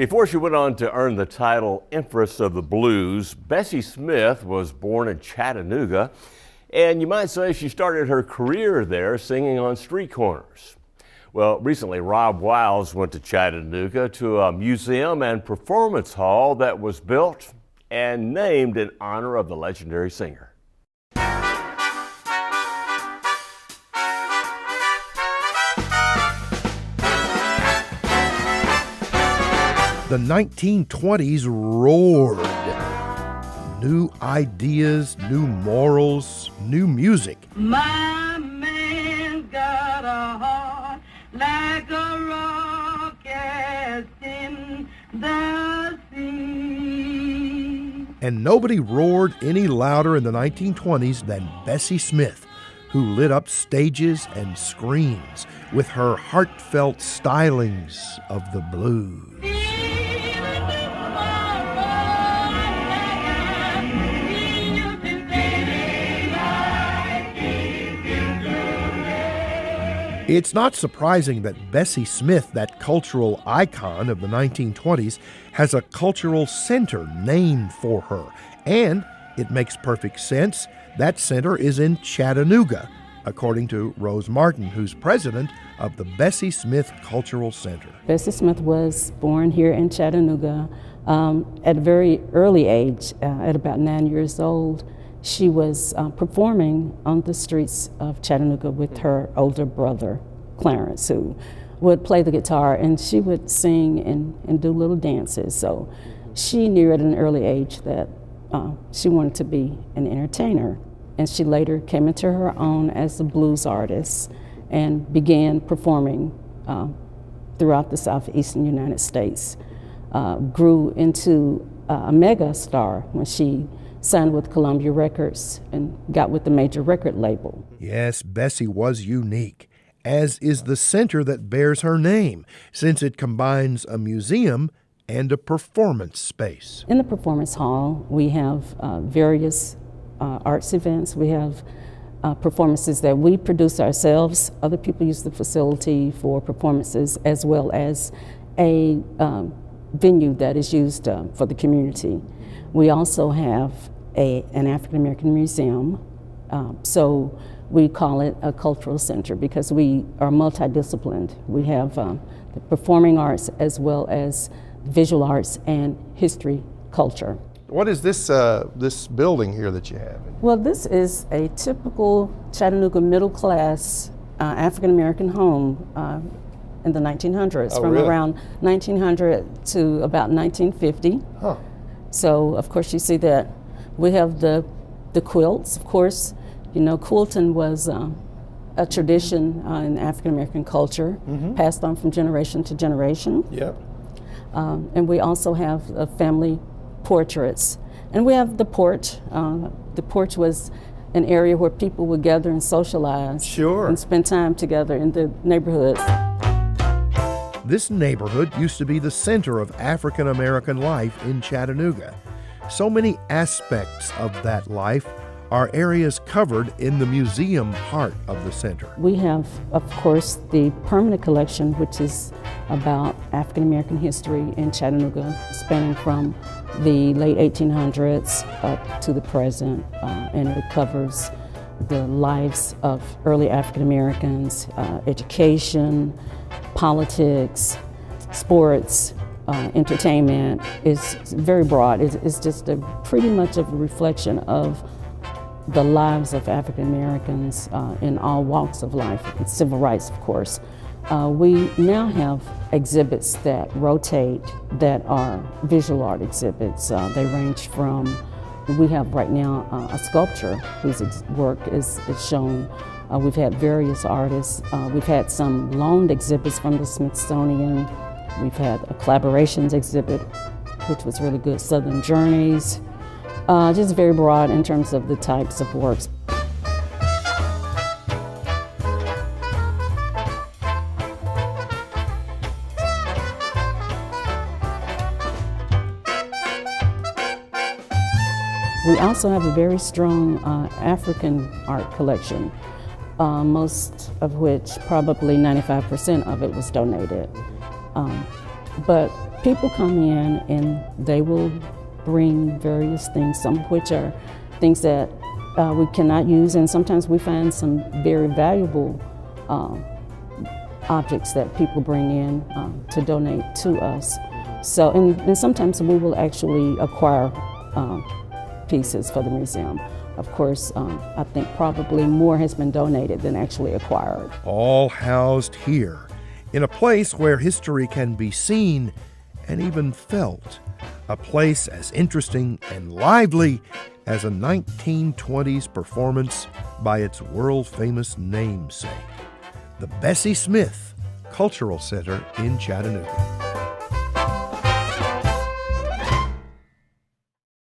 Before she went on to earn the title Empress of the Blues, Bessie Smith was born in Chattanooga, and you might say she started her career there singing on street corners. Well, recently Rob Wiles went to Chattanooga to a museum and performance hall that was built and named in honor of the legendary singer. The 1920s roared. New ideas, new morals, new music. My man got a heart like a rock cast in the sea. And nobody roared any louder in the 1920s than Bessie Smith, who lit up stages and screens with her heartfelt stylings of the blues. It's not surprising that Bessie Smith, that cultural icon of the 1920s, has a cultural center named for her. And it makes perfect sense. That center is in Chattanooga, according to Rose Martin, who's president of the Bessie Smith Cultural Center. Bessie Smith was born here in Chattanooga at a very early age, at about 9 years old. She was performing on the streets of Chattanooga with her older brother, Clarence, who would play the guitar, and she would sing and do little dances. So she knew at an early age that she wanted to be an entertainer. And she later came into her own as a blues artist and began performing throughout the southeastern United States. Grew into a mega star when she signed with Columbia Records and got with the major record label. Yes, Bessie was unique, as is the center that bears her name, since it combines a museum and a performance space. In the performance hall, we have various arts events. We have performances that we produce ourselves. Other people use the facility for performances, as well as a venue that is used for the community. We also have an African American museum, so we call it a cultural center because we are multidisciplined. We have the performing arts as well as visual arts and history, culture. What is this this building here that you have? Well, this is a typical Chattanooga middle class African American home in the 1900s, from really? around 1900 to about 1950. Huh. So, of course, you see that we have the quilts, of course. You know, quilting was a tradition in African American culture, passed on from generation to generation. Yep. And we also have family portraits. And we have the porch. The porch was an area where people would gather and socialize. Sure. And spend time together in the neighborhoods. This neighborhood used to be the center of African American life in Chattanooga. So many aspects of that life are areas covered in the museum part of the center. We have, of course, the permanent collection, which is about African American history in Chattanooga, spanning from the late 1800s up to the present, and it covers the lives of early African Americans, education, politics, sports, entertainment. Is very broad. It's just pretty much of a reflection of the lives of African Americans in all walks of life, and civil rights, of course. We now have exhibits that rotate that are visual art exhibits. They range from, we have right now a sculptor whose work is shown. We've had various artists. We've had some loaned exhibits from the Smithsonian. We've had a collaborations exhibit, which was really good, Southern Journeys. Just very broad in terms of the types of works. We also have a very strong African art collection, most of which, probably 95% of it, was donated. But People come in and they will bring various things, some of which are things that we cannot use, and sometimes we find some very valuable objects that people bring in to donate to us. So, and sometimes we will actually acquire pieces for the museum. Of course, I think probably more has been donated than actually acquired. All housed here, in a place where history can be seen and even felt. A place as interesting and lively as a 1920s performance by its world-famous namesake, the Bessie Smith Cultural Center in Chattanooga.